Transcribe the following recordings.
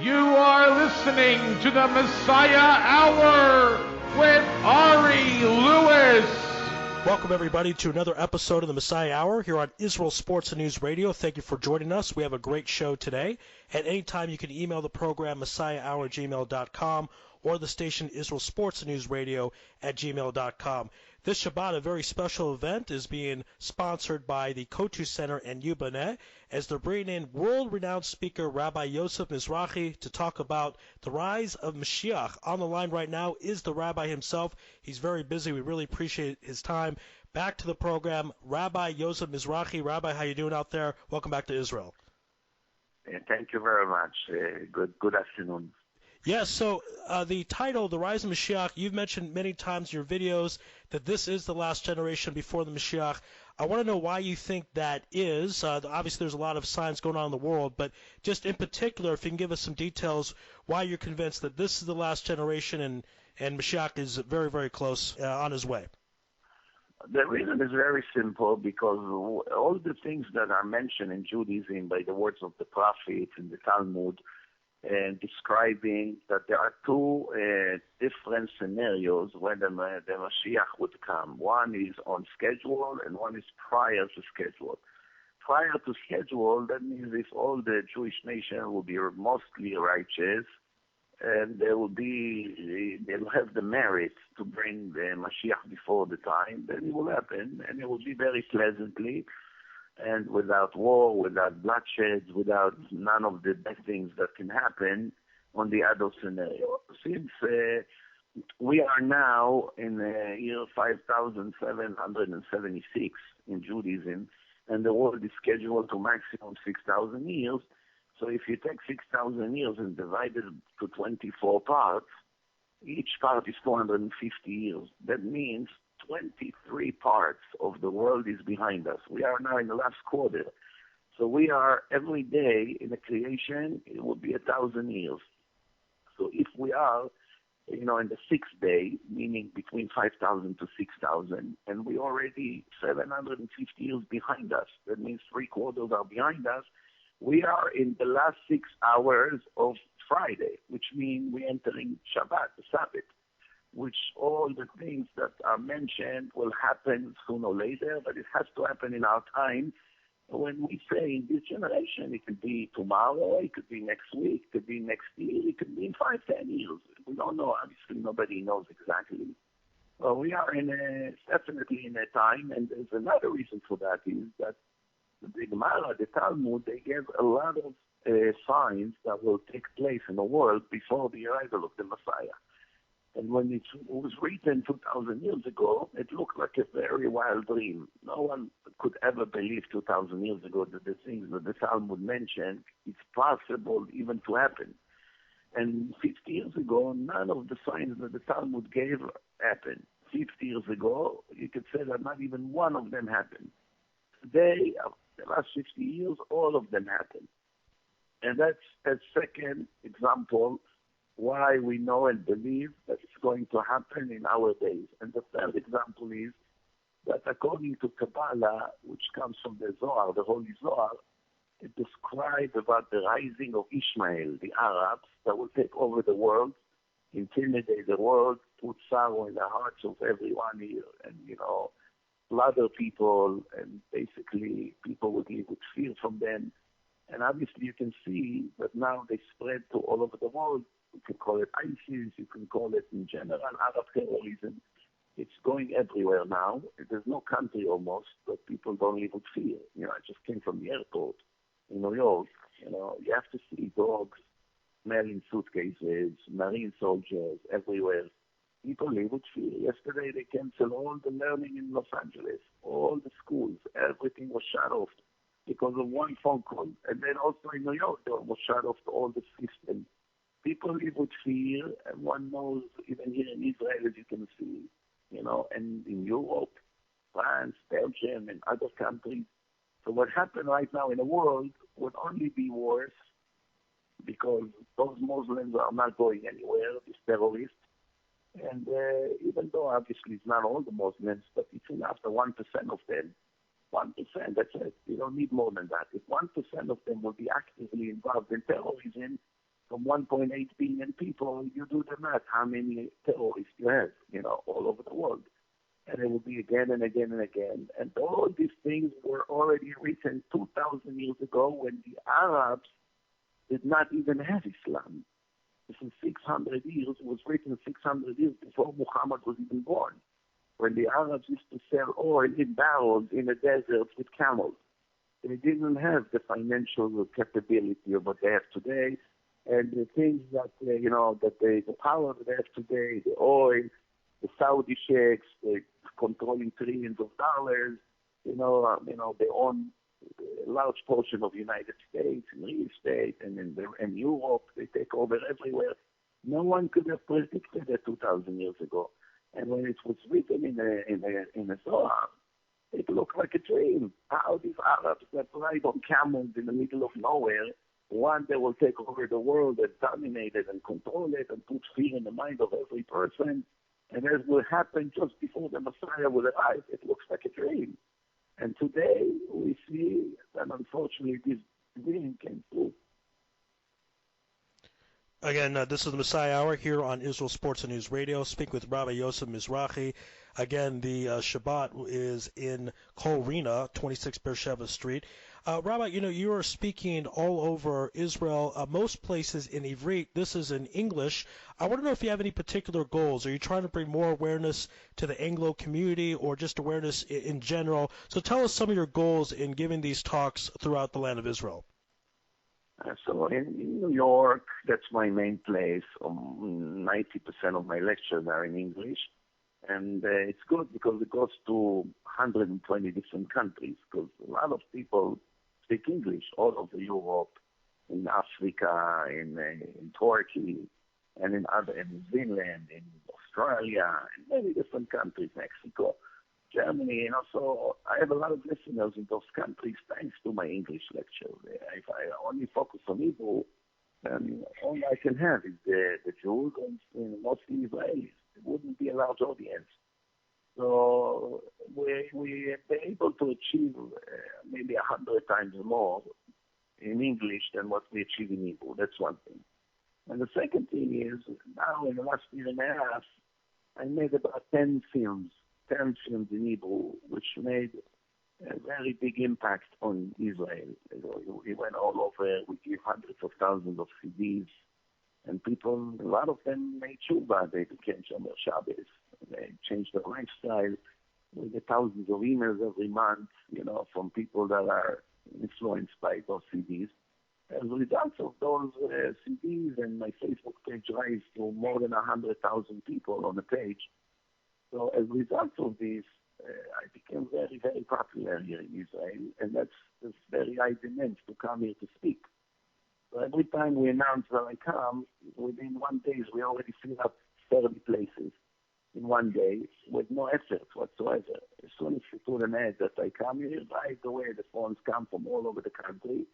You are listening to the Messiah Hour with Ari Lewis. Welcome, everybody, to another episode of the Messiah Hour here on Israel Sports and News Radio. Thank you for joining us. We have a great show today. At any time, you can email the program messiahhour@gmail.com or the station Israel Sports and News Radio at gmail.com. This Shabbat, a very special event, is being sponsored by the Kotu Center and Yubaneh as they're bringing in world-renowned speaker Rabbi Yosef Mizrachi to talk about the rise of Mashiach. On the line right now is the rabbi himself. He's very busy. We really appreciate his time. Back to the program, Rabbi Yosef Mizrachi. Rabbi, how you doing out there? Welcome back to Israel. Thank you very much. Good afternoon. Yes, so the title, The Rise of Mashiach, you've mentioned many times in your videos that this is the last generation before the Mashiach. I want to know why you think that is. Obviously, there's a lot of signs going on in the world, but just in particular, if you can give us some details why you're convinced that this is the last generation and Mashiach is very, very close on his way. The reason is very simple, because all the things that are mentioned in Judaism by the words of the prophets in the Talmud, and describing that there are two different scenarios when the Mashiach would come. One is on schedule and one is prior to schedule. Prior to schedule, that means if all the Jewish nation will be mostly righteous, and they'll have the merit to bring the Mashiach before the time, then it will happen, and it will be very pleasantly, and without war, without bloodshed, without none of the bad things that can happen on the other scenario. Since we are now in the year 5,776 in Judaism, and the world is scheduled to maximum 6,000 years, so if you take 6,000 years and divide it to 24 parts, each part is 450 years. That means 23 parts of the world is behind us. We are now in the last quarter. So we are every day in the creation, it will be 1,000 years. So if we are, in the sixth day, meaning between 5,000 to 6,000, and we already 750 years behind us, that means 3/4 are behind us, we are in the last 6 hours of Friday, which means we're entering Shabbat, the Sabbath, which all the things that are mentioned will happen sooner or later, but it has to happen in our time. When we say in this generation, it could be tomorrow, it could be next week, it could be next year, it could be in 5-10 years. We don't know. Obviously, nobody knows exactly. Well, we are definitely in a time, and there's another reason for that is that the Gemara, the Talmud, they gave a lot of signs that will take place in the world before the arrival of the Messiah. And when it was written 2,000 years ago, it looked like a very wild dream. No one could ever believe 2,000 years ago that the things that the Talmud mentioned, it's possible even to happen. And 50 years ago, none of the signs that the Talmud gave happened. 50 years ago, you could say that not even one of them happened. Today, the last 50 years, all of them happened. And that's a second example why we know and believe that it's going to happen in our days. And the third example is that according to Kabbalah, which comes from the Zohar, the Holy Zohar, it describes about the rising of Ishmael, the Arabs, that will take over the world, intimidate the world, put sorrow in the hearts of everyone here, and, slaughter people, and basically people would live with fear from them. And obviously you can see that now they spread to all over the world. You can call it ISIS, you can call it in general Arab terrorism. It's going everywhere now. There's no country almost that people don't live with fear. I just came from the airport in New York. You have to see dogs smelling suitcases, Marine soldiers everywhere. People live with fear. Yesterday they canceled all the learning in Los Angeles, all the schools, everything was shut off because of one phone call. And then also in New York, they almost shut off all the systems. People live with fear, and one knows, even here in Israel, as you can see, and in Europe, France, Belgium, and other countries. So what happened right now in the world would only be worse because those Muslims are not going anywhere, these terrorists. And even though obviously it's not all the Muslims, but it's after 1% of them, 1%, that's it. You don't need more than that. If 1% of them will be actively involved in terrorism, from 1.8 billion people, you do the math, how many terrorists you have, all over the world. And it will be again and again and again. And all these things were already written 2,000 years ago when the Arabs did not even have Islam. This is 600 years. It was written 600 years before Muhammad was even born, when the Arabs used to sell oil in barrels in the deserts with camels. They didn't have the financial capability of what they have today. And the things that, the power that they have today, the oil, the Saudi sheikhs, they're controlling trillions of dollars, they own a large portion of the United States in real estate and in Europe. They take over everywhere. No one could have predicted that 2,000 years ago. And when it was written in the Zohar, it looked like a dream. How these Arabs that ride on camels in the middle of nowhere, one day will take over the world and dominate it and control it and put fear in the mind of every person. And as will happen just before the Messiah will arrive, it looks like a dream. And today we see that unfortunately this dream came true. Again, this is the Messiah Hour here on Israel Sports and News Radio. Speak with Rabbi Yosef Mizrachi. Again, the Shabbat is in Kol Rina, 26 Beersheba Street. Rabbi, you are speaking all over Israel, most places in Ivrit. This is in English. I want to know if you have any particular goals. Are you trying to bring more awareness to the Anglo community or just awareness in general? So tell us some of your goals in giving these talks throughout the land of Israel. So in New York, that's my main place. 90% of my lectures are in English. And it's good because it goes to 120 different countries, because a lot of people speak English all over Europe, in Africa, in Turkey, and in New Zealand, in Australia, in many different countries, Mexico, Germany, So I have a lot of listeners in those countries thanks to my English lecture. If I only focus on Hebrew, then all I can have is the Jews and mostly Israelis. It wouldn't be a large audience. So we have been able to achieve maybe 100 times more in English than what we achieve in Hebrew. That's one thing. And the second thing is, now in the last year and a half, I made about 10 films in Hebrew, which made a very big impact on Israel. We went all over. We gave hundreds of thousands of CDs. And people, a lot of them made tshuva. They became Shomer Shabbos. They changed their lifestyle. We get thousands of emails every month, from people that are influenced by those CDs. As a result of those CDs, and my Facebook page raised to more than 100,000 people on the page. So as a result of this, I became very, very popular here in Israel, and that's very high demand to come here to speak. So every time we announce that I come, within 1 day, we already fill up 30 places in 1 day with no effort whatsoever. As soon as you put an ad that I come here, right away the phones come from all over the country,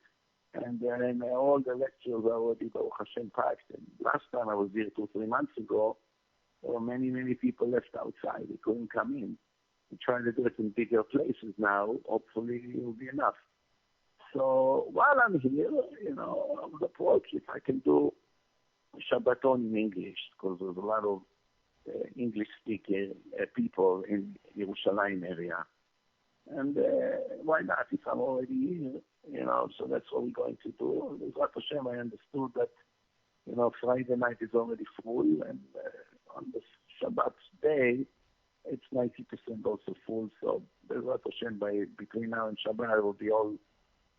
and then all the lectures are already, Baruch Hashem, packed. And last time I was here 2-3 months ago, there were many, many people left outside. They couldn't come in. We try to do it in bigger places now. Hopefully it will be enough. So while I'm here, I would approach if I can do Shabbaton in English, because there's a lot of English-speaking people in Yerushalayim area. And why not if I'm already here, so that's what we're going to do. With Rabbi Hashem, I understood that, Friday night is already full, and on the Shabbat day, it's 90% also full. So Rabbi Hashem, between now and Shabbat, it will be all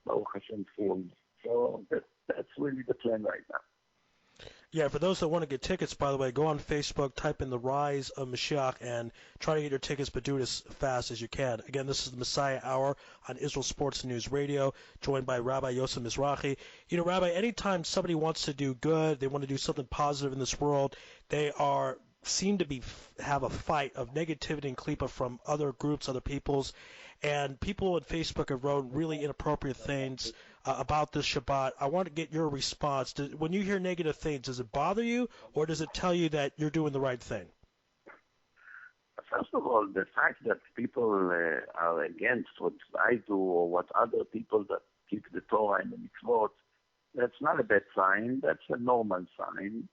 Baruch Hashem full. So that's really the plan right now. Yeah, for those that want to get tickets, by the way, go on Facebook, type in the Rise of Mashiach, and try to get your tickets, but do it as fast as you can. Again, this is the Messiah Hour on Israel Sports News Radio, joined by Rabbi Yosef Mizrachi. Rabbi, anytime somebody wants to do good, they want to do something positive in this world, they seem to have a fight of negativity and klipa from other groups, other peoples, and people on Facebook have wrote really inappropriate things about this Shabbat. I want to get your response. When you hear negative things, does it bother you, or does it tell you that you're doing the right thing? First of all, the fact that people are against what I do or what other people that keep the Torah and the mitzvot, That's not a bad sign. That's a normal sign.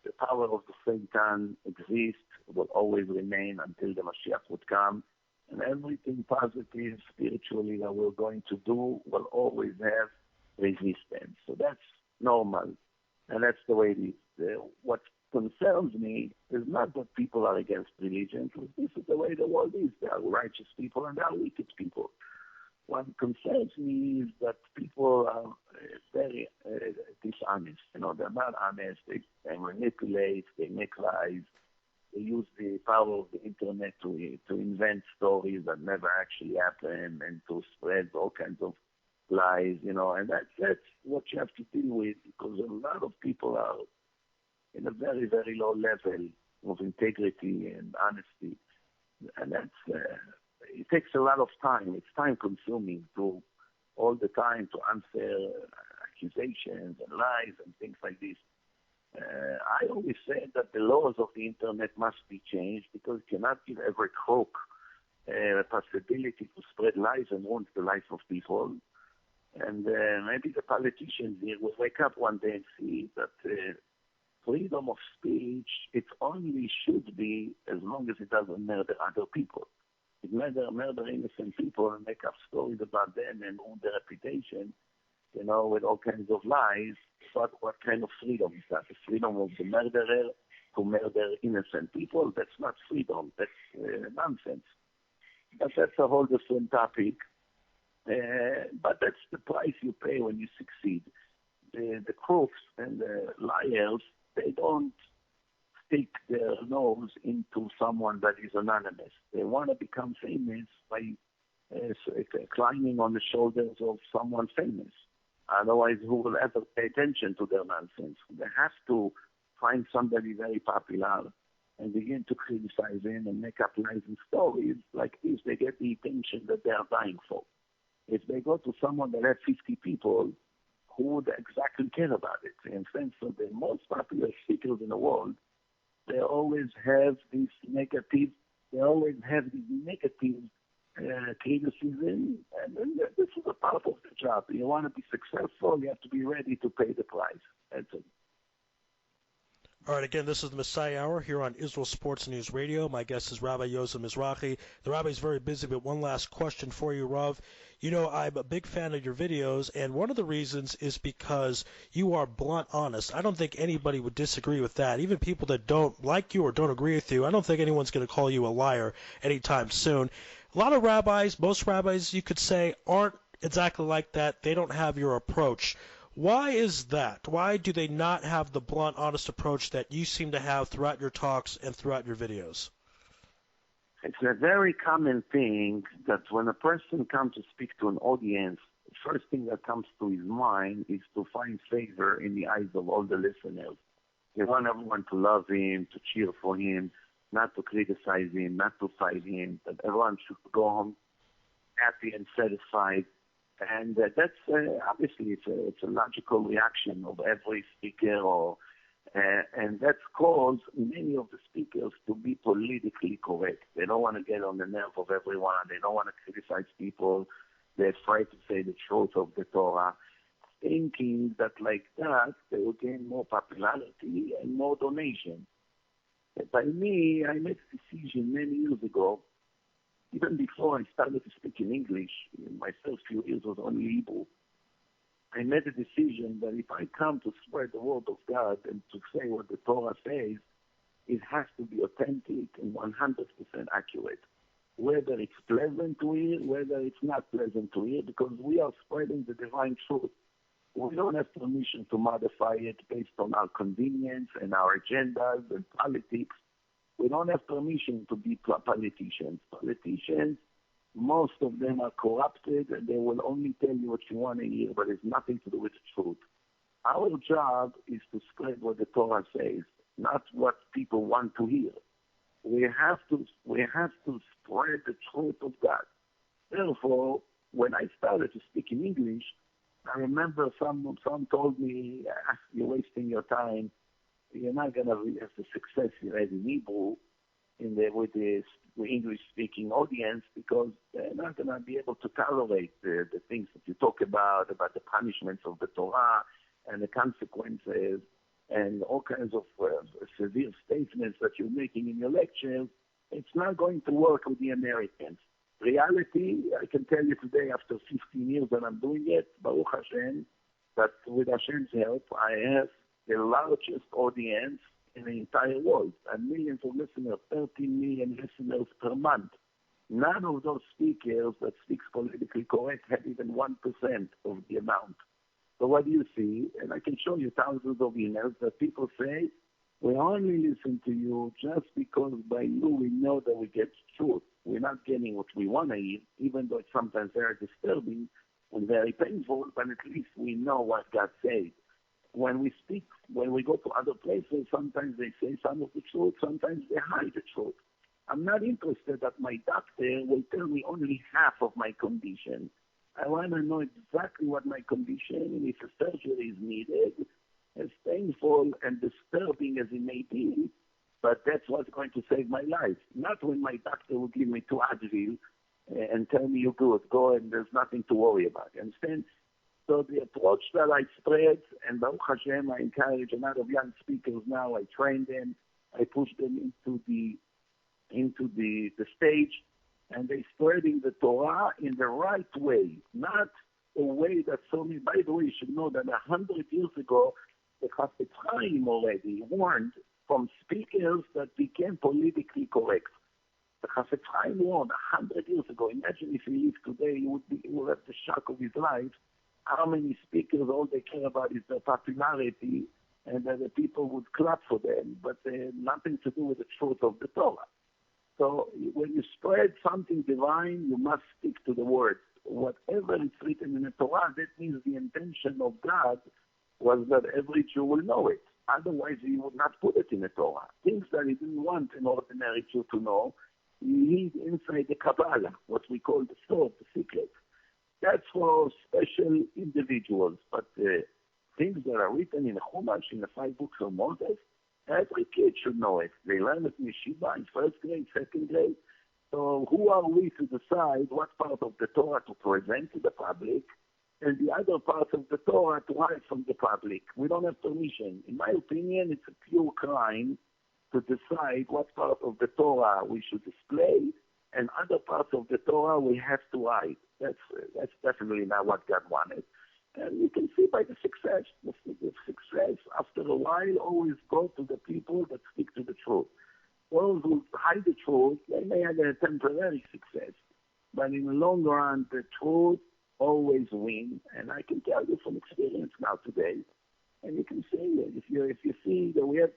The power of the Satan exists, will always remain until the Mashiach would come. And everything positive spiritually that we're going to do will always have resistance. So that's normal. And that's the way it is. What concerns me is not that people are against religion. This is the way the world is. There are righteous people and there are wicked people. What concerns me is that people are very dishonest. They're not honest. They manipulate. They make lies. They use the power of the internet to invent stories that never actually happen and to spread all kinds of lies. And that's what you have to deal with, because a lot of people are in a very, very low level of integrity and honesty, and that's. It takes a lot of time. It's time-consuming to all the time to answer accusations and lies and things like this. I always say that the laws of the internet must be changed, because you cannot give every crook a possibility to spread lies and ruin the life of people. And maybe the politicians here will wake up one day and see that freedom of speech, it only should be as long as it doesn't murder other people. It murder innocent people and make up stories about them and ruin their reputation, with all kinds of lies. But what kind of freedom is that? The freedom of the murderer to murder innocent people? That's not freedom. That's nonsense. But that's a whole different topic. But that's the price you pay when you succeed. The crooks and the liars, they don't stick their nose into someone that is anonymous. They want to become famous by climbing on the shoulders of someone famous. Otherwise, who will ever pay attention to their nonsense? They have to find somebody very popular and begin to criticize him and make up lies and stories like this. They get the attention that they are dying for. If they go to someone that has 50 people, who would exactly care about it? In sense of the most popular speakers in the world, they always have this negative, criticism, and this is a part of the job. You want to be successful, you have to be ready to pay the price. That's it. All right, again, this is the Messiah Hour here on Israel Sports News Radio. My guest is Rabbi Yosef Mizrachi. The rabbi is very busy, but one last question for you, Rav. I'm a big fan of your videos, and one of the reasons is because you are blunt honest. I don't think anybody would disagree with that. Even people that don't like you or don't agree with you, I don't think anyone's going to call you a liar anytime soon. A lot of rabbis, most rabbis, you could say, aren't exactly like that. They don't have your approach. Why is that? Why do they not have the blunt, honest approach that you seem to have throughout your talks and throughout your videos? It's a very common thing that when a person comes to speak to an audience, the first thing that comes to his mind is to find favor in the eyes of all the listeners. They want everyone to love him, to cheer for him, not to criticize him, not to fight him, that everyone should go home happy and satisfied. And that's obviously it's a logical reaction of every speaker, and that's caused many of the speakers to be politically correct. They don't want to get on the nerve of everyone. They don't want to criticize people. They're afraid to say the truth of the Torah, thinking that like that they will gain more popularity and more donation. By me, I made a decision many years ago. Even before I started to speak in English, my first few years was only Hebrew. I made a decision that if I come to spread the word of God and to say what the Torah says, it has to be authentic and 100% accurate. Whether it's pleasant to hear, whether it's not pleasant to hear, because we are spreading the divine truth. We don't have permission to modify it based on our convenience and our agendas and politics. We don't have permission to be politicians. Politicians, most of them are corrupted, and they will only tell you what you want to hear, but it's nothing to do with the truth. Our job is to spread what the Torah says, not what people want to hear. We have to spread the truth of God. Therefore, when I started to speak in English, I remember some told me, you're wasting your time. You're not going to have the success you had in Hebrew with the English-speaking audience, because they're not going to be able to tolerate the things that you talk about the punishments of the Torah, and the consequences and all kinds of severe statements that you're making in your lectures, it's not going to work with the Americans. Reality, I can tell you today, after 15 years that I'm doing it, Baruch Hashem, that with Hashem's help, I have the largest audience in the entire world, and millions of listeners, 13 million listeners per month. None of those speakers that speaks politically correct have even 1% of the amount. So what do you see? And I can show you thousands of emails that people say, we only listen to you just because by you we know that we get truth. We're not getting what we want to hear, even though it's sometimes very disturbing and very painful, but at least we know what God says. When we speak, when we go to other places, sometimes they say some of the truth, sometimes they hide the truth. I'm not interested that my doctor will tell me only half of my condition. I want to know exactly what my condition, and if a surgery is needed, as painful and disturbing as it may be, but that's what's going to save my life. Not when my doctor will give me 2 Advil and tell me you're good, go and there's nothing to worry about. You understand? So the approach that I spread, and Baruch Hashem, I encourage a lot of young speakers now. I train them, I push them into the stage, and they're spreading the Torah in the right way, not a way that so many. By the way, you should know that 100 years ago, the Chafetz Chaim already warned from speakers that became politically correct. The Chafetz Chaim warned 100 years ago. Imagine if he lived today, he would have the shock of his life. How many speakers, all they care about is their popularity, and that the people would clap for them, but nothing to do with the truth of the Torah. So when you spread something divine, you must stick to the word. Whatever is written in the Torah, that means the intention of God was that every Jew will know it. Otherwise, he would not put it in the Torah. Things that he didn't want an ordinary Jew to know, he hid inside the Kabbalah, what we call the sword, the secret. That's for special individuals. But things that are written in the Chumash, in the 5 books of Moses, every kid should know it. They learn it in yeshiva in 1st grade, 2nd grade. So who are we to decide what part of the Torah to present to the public and the other part of the Torah to hide from the public? We don't have permission. In my opinion, it's a pure crime to decide what part of the Torah we should display and other parts of the Torah we have to hide. That's definitely not what God wanted. And you can see by the success. The success, after a while, always go to the people that stick to the truth. Those who hide the truth, they may have a temporary success. But in the long run, the truth always wins. And I can tell you from experience now today, and you can see it. If you see that we have,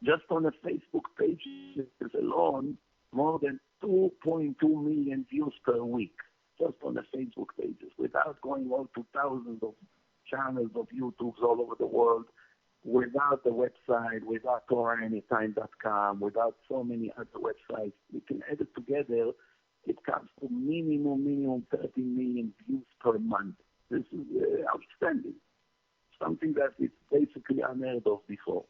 just on the Facebook page alone, more than 2.2 million views per week. Just on the Facebook pages, without going on to thousands of channels of YouTubes all over the world, without the website, without TorahAnytime.com, without so many other websites. We can add it together. It comes to minimum 13 million views per month. This is outstanding. Something that is basically unheard of before.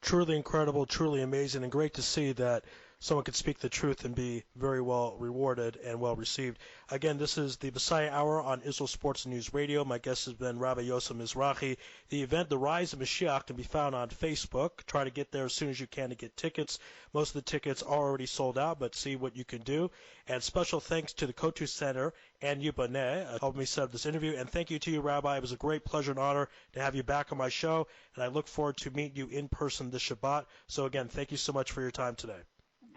Truly incredible, truly amazing, and great to see that someone could speak the truth and be very well rewarded and well received. Again, this is the Messiah Hour on Israel Sports News Radio. My guest has been Rabbi Yosef Mizrachi. The event, The Rise of Mashiach, can be found on Facebook. Try to get there as soon as you can to get tickets. Most of the tickets are already sold out, but see what you can do. And special thanks to the Kotu Center and Yubaneh helped me set up this interview. And thank you to you, Rabbi. It was a great pleasure and honor to have you back on my show, and I look forward to meeting you in person this Shabbat. So again, thank you so much for your time today.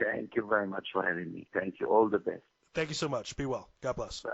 Thank you very much for having me. Thank you. All the best. Thank you so much. Be well. God bless. Bye.